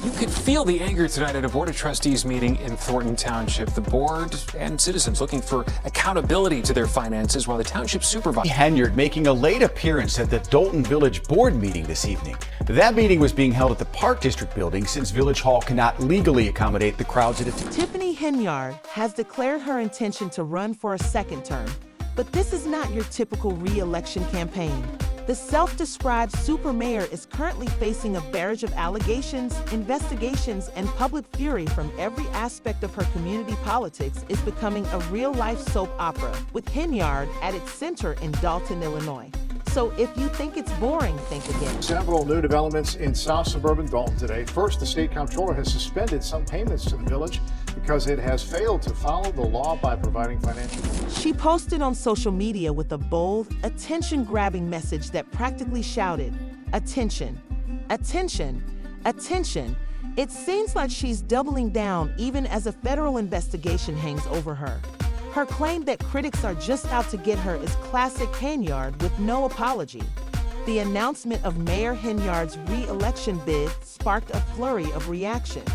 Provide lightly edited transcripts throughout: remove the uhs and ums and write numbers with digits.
You could feel the anger tonight at a Board of Trustees meeting in Thornton Township. The board and citizens looking for accountability to their finances while the township supervisor Henyard making a late appearance at the Dalton Village Board meeting this evening. That meeting was being held at the Park District building since Village Hall cannot legally accommodate the crowds it attends. Tiffany Henyard has declared her intention to run for a second term, but this is not your typical re-election campaign. The self-described super mayor is currently facing a barrage of allegations, investigations, and public fury from every aspect of her community. Politics is becoming a real-life soap opera, with Henyard at its center in Dalton, Illinois. So if you think it's boring, think again. Several new developments in South Suburban Dalton today. First, the state comptroller has suspended some payments to the village because it has failed to follow the law by providing financial. She posted on social media with a bold, attention-grabbing message that practically shouted, "Attention, attention, attention." It seems like she's doubling down even as a federal investigation hangs over her. Her claim that critics are just out to get her is classic Henyard with no apology. The announcement of Mayor Henyard's re-election bid sparked a flurry of reactions.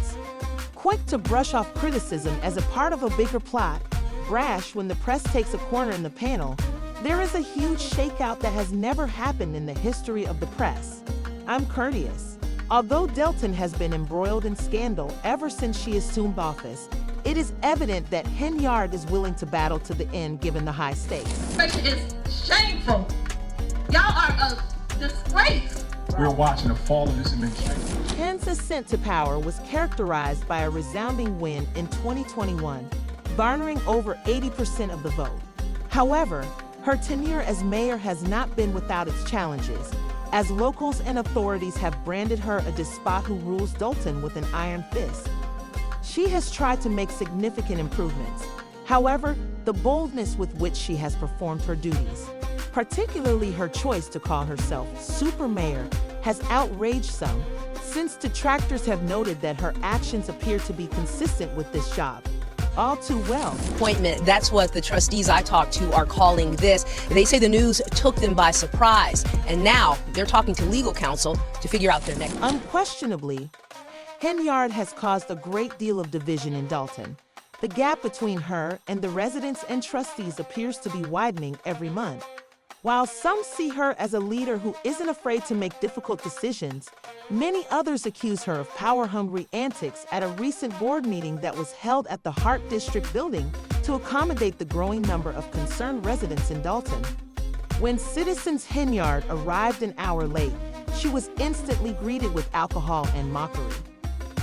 Quick to brush off criticism as a part of a bigger plot, brash when the press takes a corner in the panel, there is a huge shakeout that has never happened in the history of the press. I'm courteous. Although Dalton has been embroiled in scandal ever since she assumed office, it is evident that Henyard is willing to battle to the end given the high stakes. This is shameful. Y'all are a disgrace. We're watching the fall of this administration. Penn's ascent to power was characterized by a resounding win in 2021, garnering over 80% of the vote. However, her tenure as mayor has not been without its challenges, as locals and authorities have branded her a despot who rules Dalton with an iron fist. She has tried to make significant improvements. However, the boldness with which she has performed her duties, particularly her choice to call herself super mayor, has outraged some, since detractors have noted that her actions appear to be consistent with this job. All too well. Appointment, that's what the trustees I talked to are calling this. They say the news took them by surprise, and now they're talking to legal counsel to figure out their next. Unquestionably, Henyard has caused a great deal of division in Dalton. The gap between her and the residents and trustees appears to be widening every month. While some see her as a leader who isn't afraid to make difficult decisions, many others accuse her of power-hungry antics at a recent board meeting that was held at the Hart District building to accommodate the growing number of concerned residents in Dalton. When citizens Henyard arrived an hour late, she was instantly greeted with alcohol and mockery.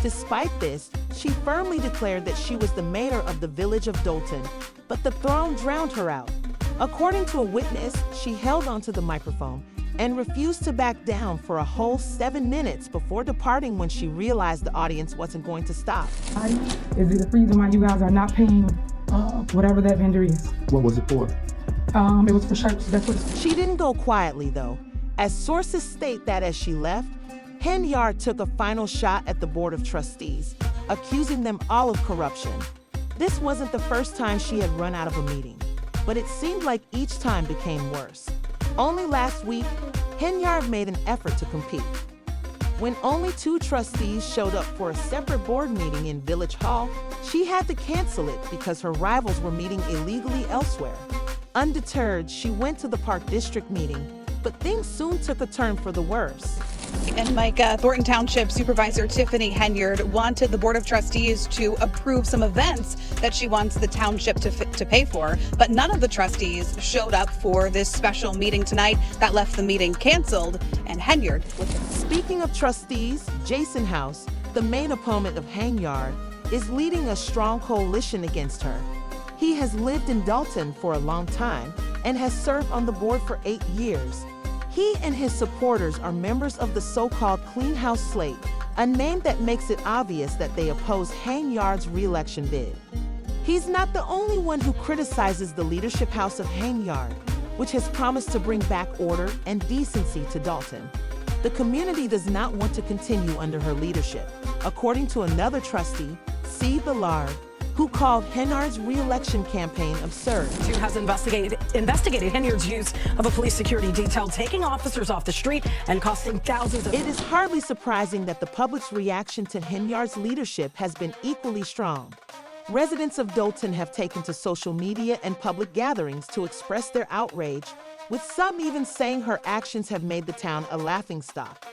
Despite this, she firmly declared that she was the mayor of the village of Dalton, but the throne drowned her out. According to a witness, she held onto the microphone and refused to back down for a whole 7 minutes before departing when she realized the audience wasn't going to stop. Is it the reason why you guys are not paying whatever that vendor is? What was it for? It was for shirts. That's what it's. She didn't go quietly, though, as sources state that as she left, Henyard took a final shot at the Board of Trustees, accusing them all of corruption. This wasn't the first time she had run out of a meeting, but it seemed like each time became worse. Only last week, Henyard made an effort to compete. When only 2 trustees showed up for a separate board meeting in Village Hall, she had to cancel it because her rivals were meeting illegally elsewhere. Undeterred, she went to the Park District meeting, but things soon took a turn for the worse. And Mike, Thornton Township Supervisor Tiffany Henyard wanted the Board of Trustees to approve some events that she wants the township to pay for, but none of the trustees showed up for this special meeting tonight. That left the meeting canceled, and Henyard with it. Speaking of trustees, Jason House, the main opponent of Henyard, is leading a strong coalition against her. He has lived in Dalton for a long time and has served on the board for 8 years. He and his supporters are members of the so-called Clean House Slate, a name that makes it obvious that they oppose Henyard's re-election bid. He's not the only one who criticizes the leadership house of Henyard, which has promised to bring back order and decency to Dalton. The community does not want to continue under her leadership. According to another trustee, C. Ballard, who called Henyard's re-election campaign absurd. Has investigated Henyard's use of a police security detail, taking officers off the street and costing thousands of... It is hardly surprising that the public's reaction to Henyard's leadership has been equally strong. Residents of Dolton have taken to social media and public gatherings to express their outrage, with some even saying her actions have made the town a laughingstock.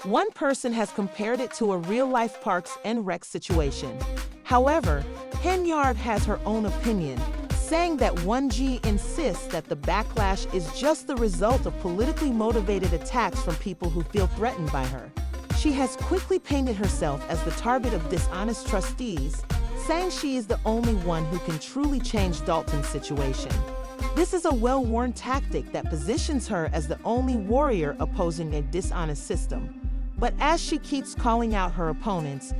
One person has compared it to a real-life Parks and Rec situation. However, Henyard has her own opinion, saying that 1G insists that the backlash is just the result of politically motivated attacks from people who feel threatened by her. She has quickly painted herself as the target of dishonest trustees, saying she is the only one who can truly change Dolton's situation. This is a well-worn tactic that positions her as the only warrior opposing a dishonest system. But as she keeps calling out her opponents,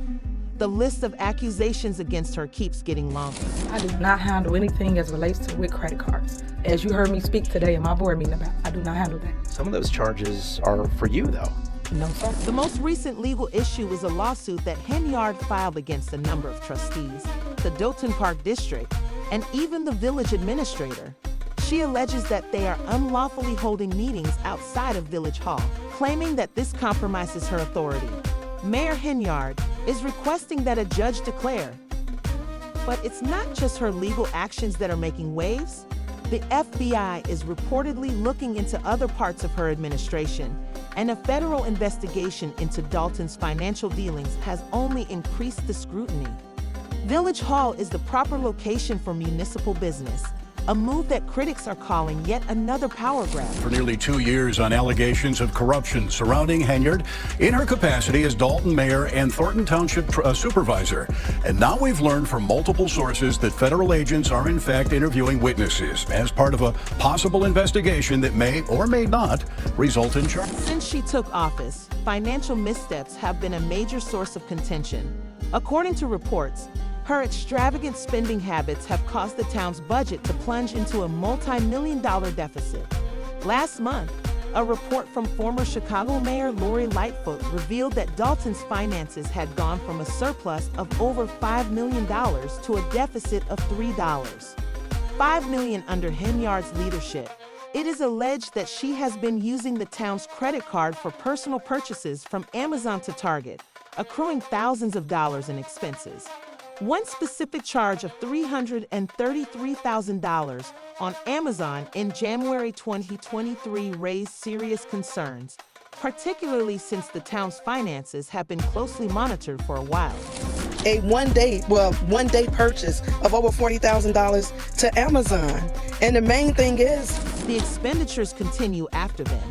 the list of accusations against her keeps getting longer. I do not handle anything as relates to with credit cards. As you heard me speak today in my board meeting about, I do not handle that. Some of those charges are for you, though. No, sir. The most recent legal issue is a lawsuit that Henyard filed against a number of trustees, the Dolton Park District, and even the village administrator. She alleges that they are unlawfully holding meetings outside of Village Hall, claiming that this compromises her authority. Mayor Henyard is requesting that a judge declare. But it's not just her legal actions that are making waves. The FBI is reportedly looking into other parts of her administration, and a federal investigation into Dolton's financial dealings has only increased the scrutiny. Village Hall is the proper location for municipal business, a move that critics are calling yet another power grab. For nearly 2 years on allegations of corruption surrounding Henyard in her capacity as Dolton mayor and Thornton Township supervisor. And now we've learned from multiple sources that federal agents are in fact interviewing witnesses as part of a possible investigation that may or may not result in charges. Since she took office, financial missteps have been a major source of contention. According to reports, her extravagant spending habits have caused the town's budget to plunge into a multi-million-dollar deficit. Last month, a report from former Chicago Mayor Lori Lightfoot revealed that Dolton's finances had gone from a surplus of over $5 million to a deficit of $3. $5 million under Henyard's leadership. It is alleged that she has been using the town's credit card for personal purchases from Amazon to Target, accruing thousands of dollars in expenses. One specific charge of $333,000 on Amazon in January 2023 raised serious concerns, particularly since the town's finances have been closely monitored for a while. A one-day purchase of over $40,000 to Amazon. And the main thing is, the expenditures continue after then.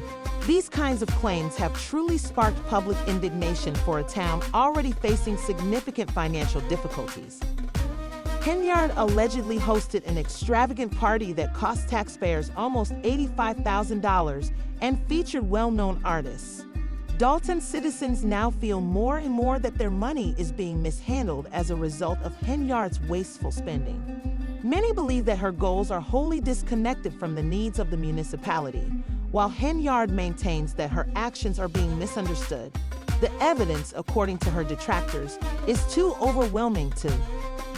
These kinds of claims have truly sparked public indignation for a town already facing significant financial difficulties. Henyard allegedly hosted an extravagant party that cost taxpayers almost $85,000 and featured well-known artists. Dolton citizens now feel more and more that their money is being mishandled as a result of Henyard's wasteful spending. Many believe that her goals are wholly disconnected from the needs of the municipality, while Henyard maintains that her actions are being misunderstood. The evidence, according to her detractors, is too overwhelming to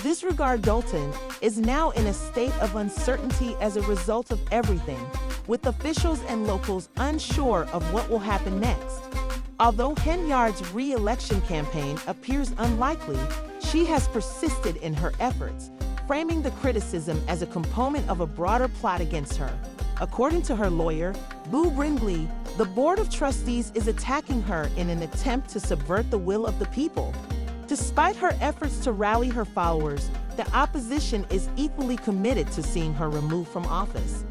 disregard. Dolton is now in a state of uncertainty as a result of everything, with officials and locals unsure of what will happen next. Although Henyard's re-election campaign appears unlikely, she has persisted in her efforts, framing the criticism as a component of a broader plot against her. According to her lawyer, Boo Bringley, the Board of Trustees is attacking her in an attempt to subvert the will of the people. Despite her efforts to rally her followers, the opposition is equally committed to seeing her removed from office.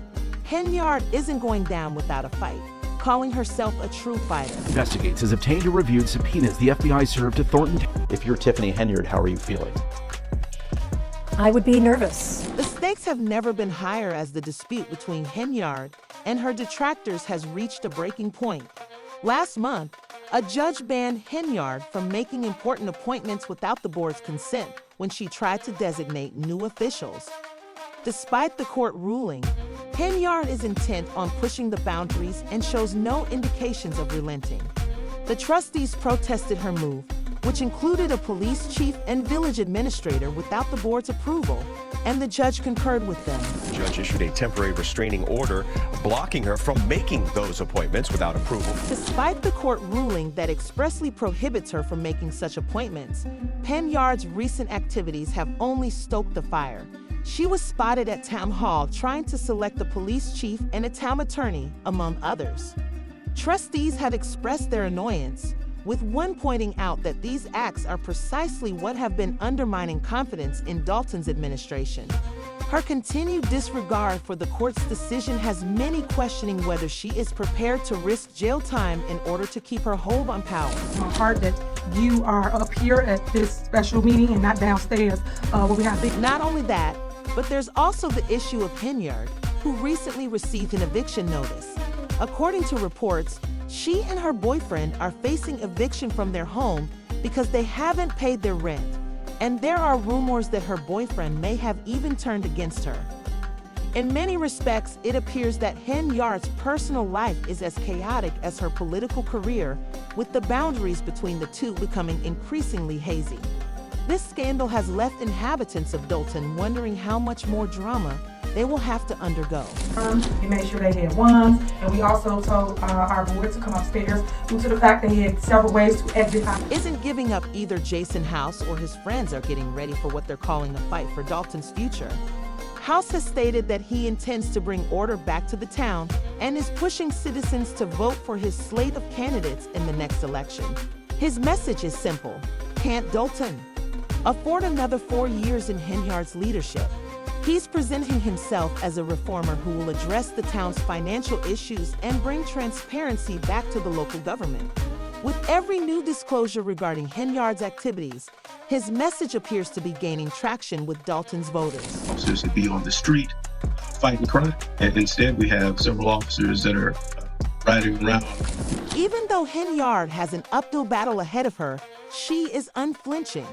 Henyard isn't going down without a fight, calling herself a true fighter. Investigates has obtained and reviewed subpoenas the FBI served to Thornton. If you're Tiffany Henyard, how are you feeling? I would be nervous. The stakes have never been higher as the dispute between Henyard and her detractors has reached a breaking point. Last month, a judge banned Henyard from making important appointments without the board's consent when she tried to designate new officials. Despite the court ruling, Henyard is intent on pushing the boundaries and shows no indications of relenting. The trustees protested her move, which included a police chief and village administrator without the board's approval, and the judge concurred with them. The judge issued a temporary restraining order blocking her from making those appointments without approval. Despite the court ruling that expressly prohibits her from making such appointments, Henyard's recent activities have only stoked the fire. She was spotted at town hall trying to select a police chief and a town attorney, among others. Trustees had expressed their annoyance, with one pointing out that these acts are precisely what have been undermining confidence in Dalton's administration. Her continued disregard for the court's decision has many questioning whether she is prepared to risk jail time in order to keep her hold on power. It's my heart that you are up here at this special meeting and not downstairs where we have the... Not only that, but there's also the issue of Henyard, who recently received an eviction notice. According to reports, she and her boyfriend are facing eviction from their home because they haven't paid their rent, and there are rumors that her boyfriend may have even turned against her. In many respects, it appears that Henyard's personal life is as chaotic as her political career, with the boundaries between the two becoming increasingly hazy. This scandal has left inhabitants of Dalton wondering how much more drama they will have to undergo. We made sure they had wands, and we also told our board to come upstairs due to the fact they had several ways to exit out. Isn't giving up either Jason House or his friends are getting ready for what they're calling a fight for Dalton's future. House has stated that he intends to bring order back to the town and is pushing citizens to vote for his slate of candidates in the next election. His message is simple: can't Dalton afford another 4 years in Henyard's leadership? He's presenting himself as a reformer who will address the town's financial issues and bring transparency back to the local government. With every new disclosure regarding Henyard's activities, his message appears to be gaining traction with Dalton's voters. Officers to be on the street fighting crime, and instead we have several officers that are riding around. Even though Henyard has an uphill battle ahead of her, she is unflinching.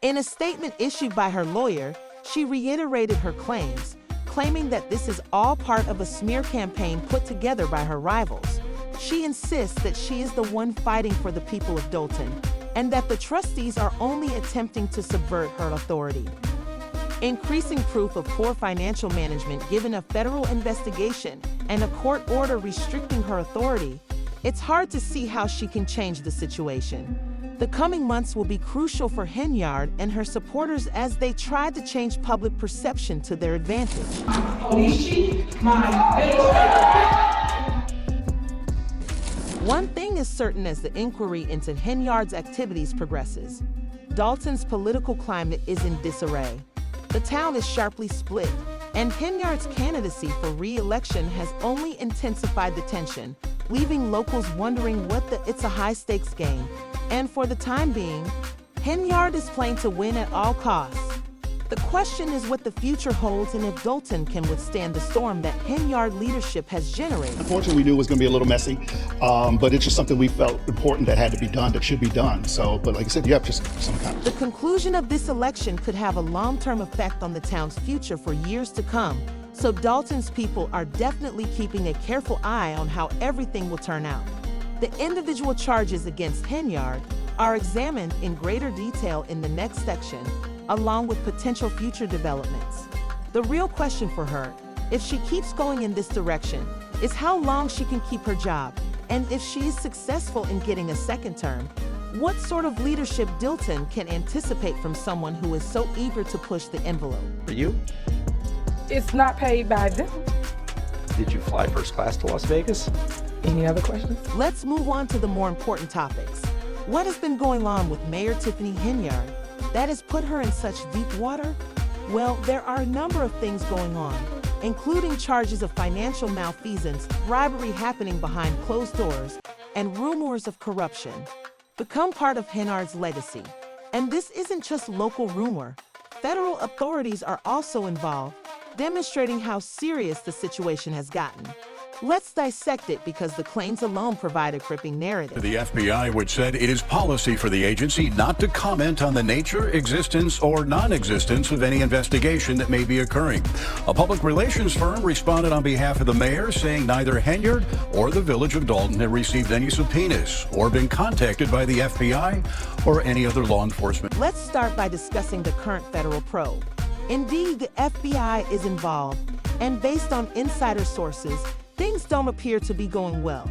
In a statement issued by her lawyer, she reiterated her claims, claiming that this is all part of a smear campaign put together by her rivals. She insists that she is the one fighting for the people of Dalton, and that the trustees are only attempting to subvert her authority. Increasing proof of poor financial management given a federal investigation and a court order restricting her authority, it's hard to see how she can change the situation. The coming months will be crucial for Henyard and her supporters as they try to change public perception to their advantage. One thing is certain as the inquiry into Henyard's activities progresses. Dalton's political climate is in disarray. The town is sharply split, and Henyard's candidacy for re-election has only intensified the tension, leaving locals wondering it's a high-stakes game. And for the time being, Henyard is playing to win at all costs. The question is what the future holds and if Dalton can withstand the storm that Henyard leadership has generated. Unfortunately, we knew it was going to be a little messy, but it's just something we felt important that had to be done, that should be done. But like I said, you have just some kind of... The conclusion of this election could have a long-term effect on the town's future for years to come, so Dalton's people are definitely keeping a careful eye on how everything will turn out. The individual charges against Henyard are examined in greater detail in the next section, along with potential future developments. The real question for her, if she keeps going in this direction, is how long she can keep her job, and if she is successful in getting a second term, what sort of leadership Dalton can anticipate from someone who is so eager to push the envelope. For you? It's not paid by them. Did you fly first class to Las Vegas? Any other questions? Let's move on to the more important topics. What has been going on with Mayor Tiffany Henyard that has put her in such deep water? Well, there are a number of things going on, including charges of financial malfeasance, bribery happening behind closed doors, and rumors of corruption. Become part of Henyard's legacy. And this isn't just local rumor. Federal authorities are also involved, demonstrating how serious the situation has gotten. Let's dissect it because the claims alone provide a gripping narrative. The FBI, which said it is policy for the agency not to comment on the nature, existence, or non-existence of any investigation that may be occurring. A public relations firm responded on behalf of the mayor, saying neither Henyard or the Village of Dalton have received any subpoenas or been contacted by the FBI or any other law enforcement. Let's start by discussing the current federal probe. Indeed, the FBI is involved, and based on insider sources, things don't appear to be going well.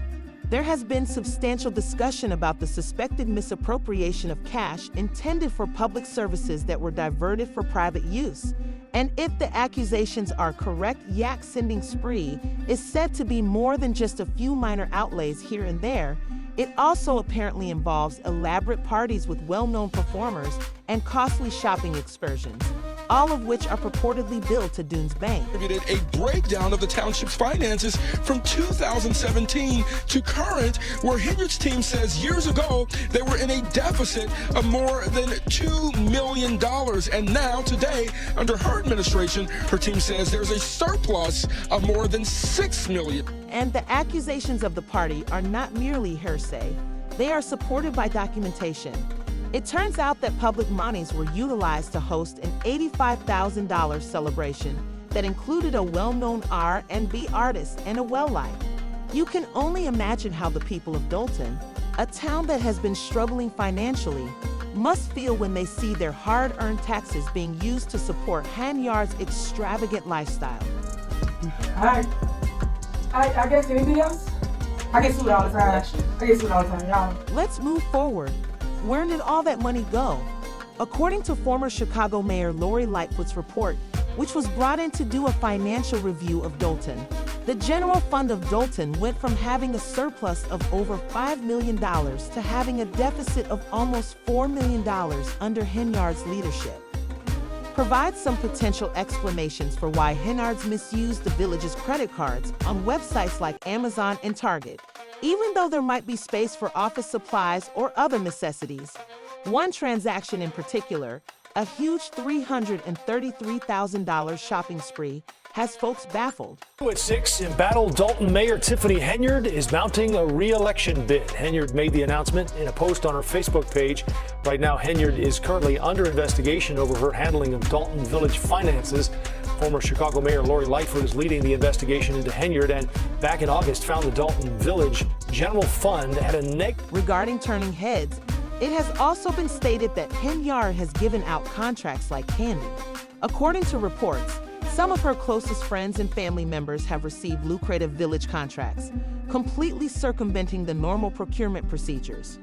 There has been substantial discussion about the suspected misappropriation of cash intended for public services that were diverted for private use. And if the accusations are correct, yak sending spree is said to be more than just a few minor outlays here and there. It also apparently involves elaborate parties with well-known performers and costly shopping excursions, all of which are purportedly billed to Dunes Bank. A breakdown of the township's finances from 2017 to current, where Henyard's team says years ago they were in a deficit of more than $2 million. And now, today, under her administration, her team says there's a surplus of more than $6 million. And the accusations of the party are not merely hearsay. They are supported by documentation. It turns out that public monies were utilized to host an $85,000 celebration that included a well-known R&B artist and a well light. You can only imagine how the people of Dalton, a town that has been struggling financially, must feel when they see their hard-earned taxes being used to support Henyard's extravagant lifestyle. All right. I guess anything else? I get sued all the time. Y'all. Let's move forward. Where did all that money go? According to former Chicago Mayor Lori Lightfoot's report, which was brought in to do a financial review of Dalton, the general fund of Dalton went from having a surplus of over $5 million to having a deficit of almost $4 million under Henyard's leadership. Provide some potential explanations for why Henyard's misused the village's credit cards on websites like Amazon and Target, even though there might be space for office supplies or other necessities. One transaction in particular, a huge $333,000 shopping spree, has folks baffled. At 6, embattled Dalton Mayor Tiffany Henyard is mounting a re-election bid. Henyard made the announcement in a post on her Facebook page. Right now, Henyard is currently under investigation over her handling of Dalton Village finances. Former Chicago Mayor Lori Lightfoot is leading the investigation into Henyard, and back in August found the Dalton Village General Fund had a negative. Regarding turning heads, it has also been stated that Henyard has given out contracts like candy. According to reports, some of her closest friends and family members have received lucrative village contracts, completely circumventing the normal procurement procedures.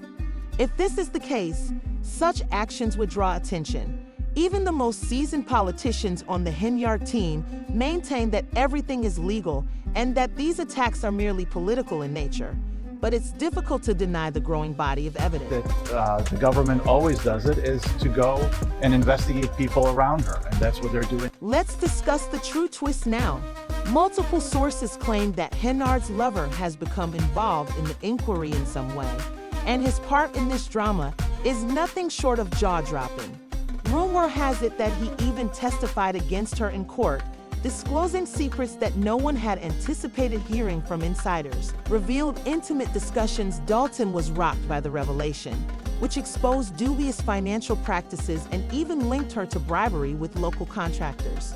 If this is the case, such actions would draw attention. Even the most seasoned politicians on the Henyard team maintain that everything is legal and that these attacks are merely political in nature. But it's difficult to deny the growing body of evidence. The government always does it, is to go and investigate people around her, and that's what they're doing. Let's discuss the true twist now. Multiple sources claim that Henyard's lover has become involved in the inquiry in some way, and his part in this drama is nothing short of jaw-dropping. Rumor has it that he even testified against her in court, disclosing secrets that no one had anticipated hearing from insiders, revealed intimate discussions. Dalton was rocked by the revelation, which exposed dubious financial practices and even linked her to bribery with local contractors.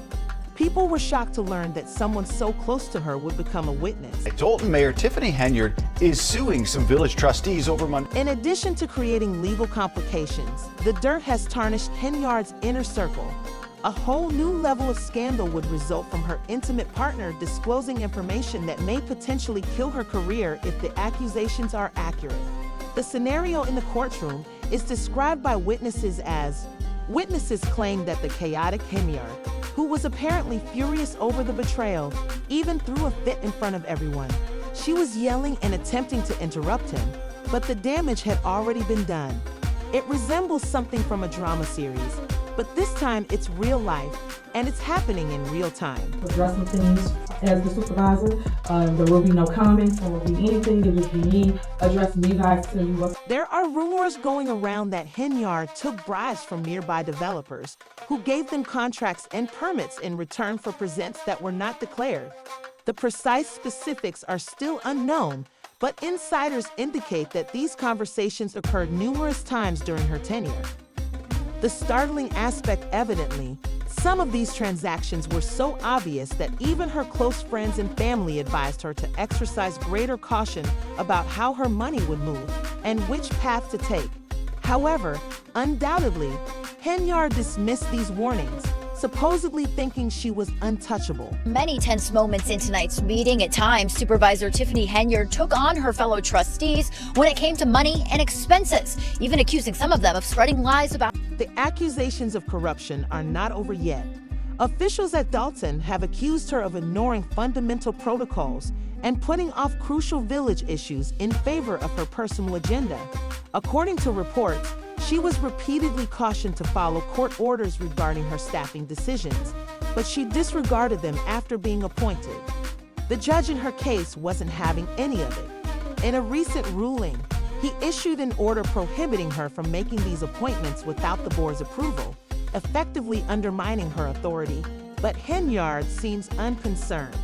People were shocked to learn that someone so close to her would become a witness. Dalton Mayor Tiffany Henyard is suing some village trustees over money. In addition to creating legal complications, the dirt has tarnished Henyard's inner circle. A whole new level of scandal would result from her intimate partner disclosing information that may potentially kill her career if the accusations are accurate. The scenario in the courtroom is described by witnesses as, witnesses claim that the chaotic Henyard, who was apparently furious over the betrayal, even threw a fit in front of everyone. She was yelling and attempting to interrupt him, but the damage had already been done. It resembles something from a drama series, but this time it's real life, and it's happening in real time. Addressing things as the supervisor, there will be no comments, there will be anything that just be me addressing you guys to you what's. There are rumors going around that Henyard took bribes from nearby developers who gave them contracts and permits in return for presents that were not declared. The precise specifics are still unknown, but insiders indicate that these conversations occurred numerous times during her tenure. The startling aspect, evidently, some of these transactions were so obvious that even her close friends and family advised her to exercise greater caution about how her money would move and which path to take. However, undoubtedly, Henyard dismissed these warnings, supposedly thinking she was untouchable. Many tense moments in tonight's meeting. At times, Supervisor Tiffany Henyard took on her fellow trustees when it came to money and expenses, even accusing some of them of spreading lies about. The accusations of corruption are not over yet. Officials at Dalton have accused her of ignoring fundamental protocols and putting off crucial village issues in favor of her personal agenda. According to reports, she was repeatedly cautioned to follow court orders regarding her staffing decisions, but she disregarded them after being appointed. The judge in her case wasn't having any of it. In a recent ruling, he issued an order prohibiting her from making these appointments without the board's approval, effectively undermining her authority. But Henyard seems unconcerned.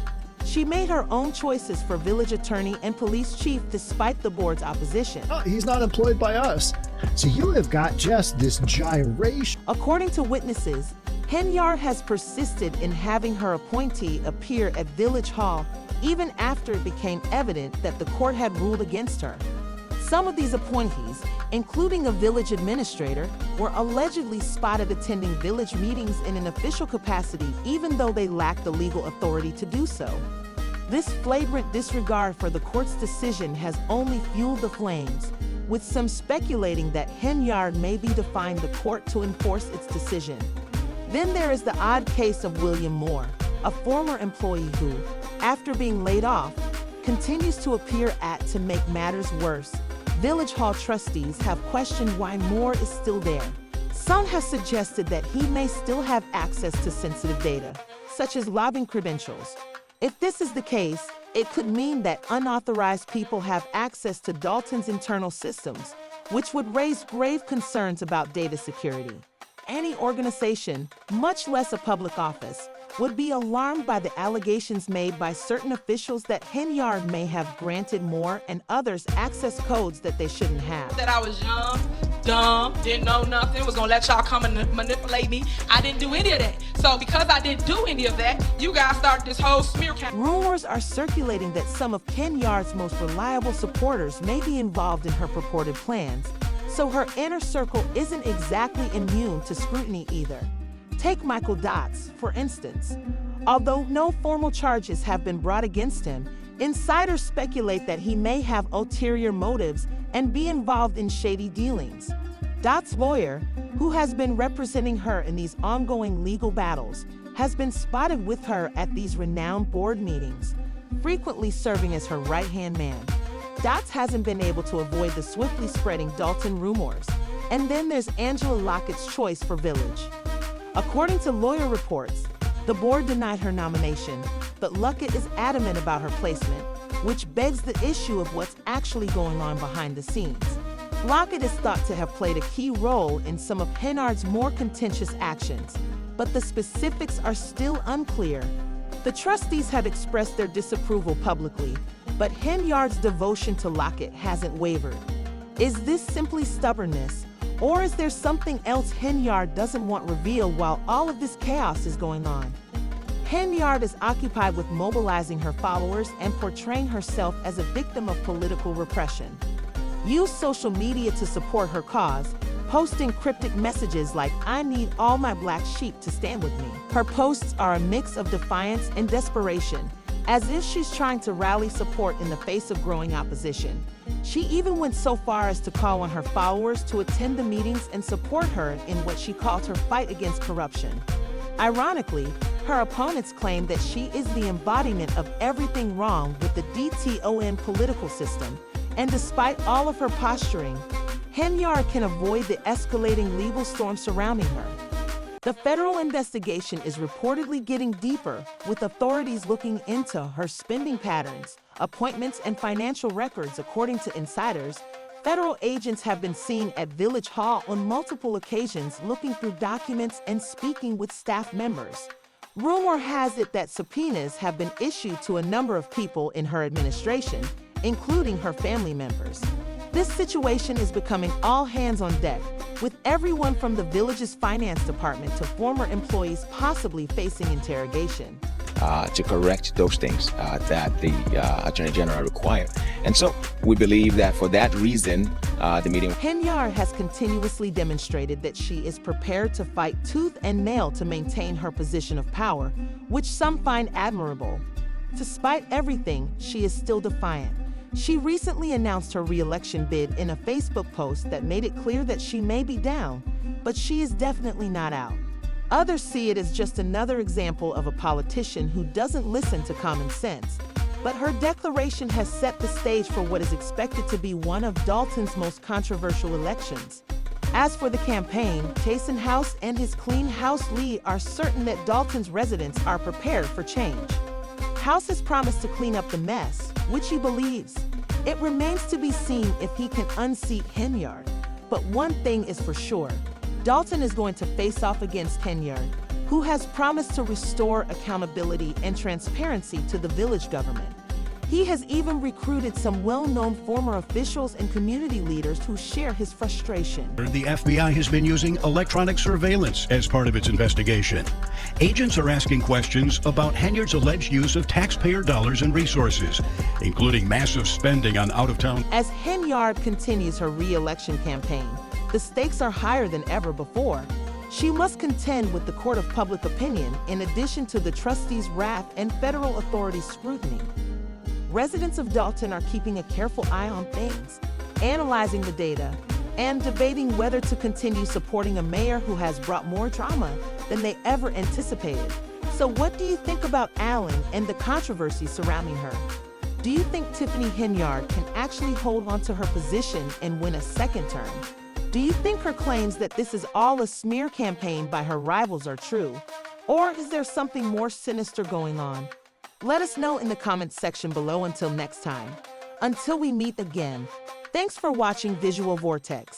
She made her own choices for village attorney and police chief despite the board's opposition. He's not employed by us. So you have got just this gyration. According to witnesses, Henyard has persisted in having her appointee appear at Village Hall even after it became evident that the court had ruled against her. Some of these appointees, including a village administrator, were allegedly spotted attending village meetings in an official capacity even though they lacked the legal authority to do so. This flagrant disregard for the court's decision has only fueled the flames, with some speculating that Henyard may be defying the court to enforce its decision. Then there is the odd case of William Moore, a former employee who, after being laid off, continues to appear at to make matters worse. Village Hall trustees have questioned why Moore is still there. Some have suggested that he may still have access to sensitive data, such as lobbying credentials. If this is the case, it could mean that unauthorized people have access to Dalton's internal systems, which would raise grave concerns about data security. Any organization, much less a public office, would be alarmed by the allegations made by certain officials that Henyard may have granted Moore and others access codes that they shouldn't have. That I was young, dumb, didn't know nothing, was gonna let y'all come and manipulate me. I didn't do any of that. So because I didn't do any of that, you guys started this whole smear campaign. Rumors are circulating that some of Henyard's most reliable supporters may be involved in her purported plans, so her inner circle isn't exactly immune to scrutiny either. Take Michael Dotz, for instance. Although no formal charges have been brought against him, insiders speculate that he may have ulterior motives and be involved in shady dealings. Dott's lawyer, who has been representing her in these ongoing legal battles, has been spotted with her at these renowned board meetings, frequently serving as her right-hand man. Dotz hasn't been able to avoid the swiftly spreading Dalton rumors. And then there's Angela Lockett's choice for Village. According to lawyer reports, the board denied her nomination, but Lockett is adamant about her placement, which begs the issue of what's actually going on behind the scenes. Lockett is thought to have played a key role in some of Henyard's more contentious actions, but the specifics are still unclear. The trustees have expressed their disapproval publicly, but Henyard's devotion to Lockett hasn't wavered. Is this simply stubbornness? Or is there something else Henyard doesn't want revealed while all of this chaos is going on? Henyard is occupied with mobilizing her followers and portraying herself as a victim of political repression. Use social media to support her cause, posting cryptic messages like, "I need all my black sheep to stand with me." Her posts are a mix of defiance and desperation, as if she's trying to rally support in the face of growing opposition. She even went so far as to call on her followers to attend the meetings and support her in what she called her fight against corruption. Ironically, her opponents claim that she is the embodiment of everything wrong with the DTON political system, and despite all of her posturing, Henyard can avoid the escalating legal storm surrounding her. The federal investigation is reportedly getting deeper, with authorities looking into her spending patterns, appointments, and financial records. According to insiders, federal agents have been seen at Village Hall on multiple occasions looking through documents and speaking with staff members. Rumor has it that subpoenas have been issued to a number of people in her administration, including her family members. This situation is becoming all hands on deck, with everyone from the village's finance department to former employees possibly facing interrogation. To correct those things that the Attorney General required. And so we believe that for that reason, the meeting... Henyard has continuously demonstrated that she is prepared to fight tooth and nail to maintain her position of power, which some find admirable. Despite everything, she is still defiant. She recently announced her re-election bid in a Facebook post that made it clear that she may be down, but she is definitely not out. Others see it as just another example of a politician who doesn't listen to common sense. But her declaration has set the stage for what is expected to be one of Dalton's most controversial elections. As for the campaign, Taysom House and his Clean House lead are certain that Dalton's residents are prepared for change. House has promised to clean up the mess, which he believes. It remains to be seen if he can unseat Henyard. But one thing is for sure. Dalton is going to face off against Henyard, who has promised to restore accountability and transparency to the village government. He has even recruited some well-known former officials and community leaders who share his frustration. The FBI has been using electronic surveillance as part of its investigation. Agents are asking questions about Henyard's alleged use of taxpayer dollars and resources, including massive spending on out-of-town. As Henyard continues her re-election campaign, the stakes are higher than ever before. She must contend with the court of public opinion in addition to the trustees' wrath and federal authorities' scrutiny. Residents of Dalton are keeping a careful eye on things, analyzing the data, and debating whether to continue supporting a mayor who has brought more drama than they ever anticipated. So what do you think about Allen and the controversy surrounding her? Do you think Tiffany Henyard can actually hold on to her position and win a second term? Do you think her claims that this is all a smear campaign by her rivals are true? Or is there something more sinister going on? Let us know in the comments section below. Until next time. Until we meet again, thanks for watching Visual Vortex.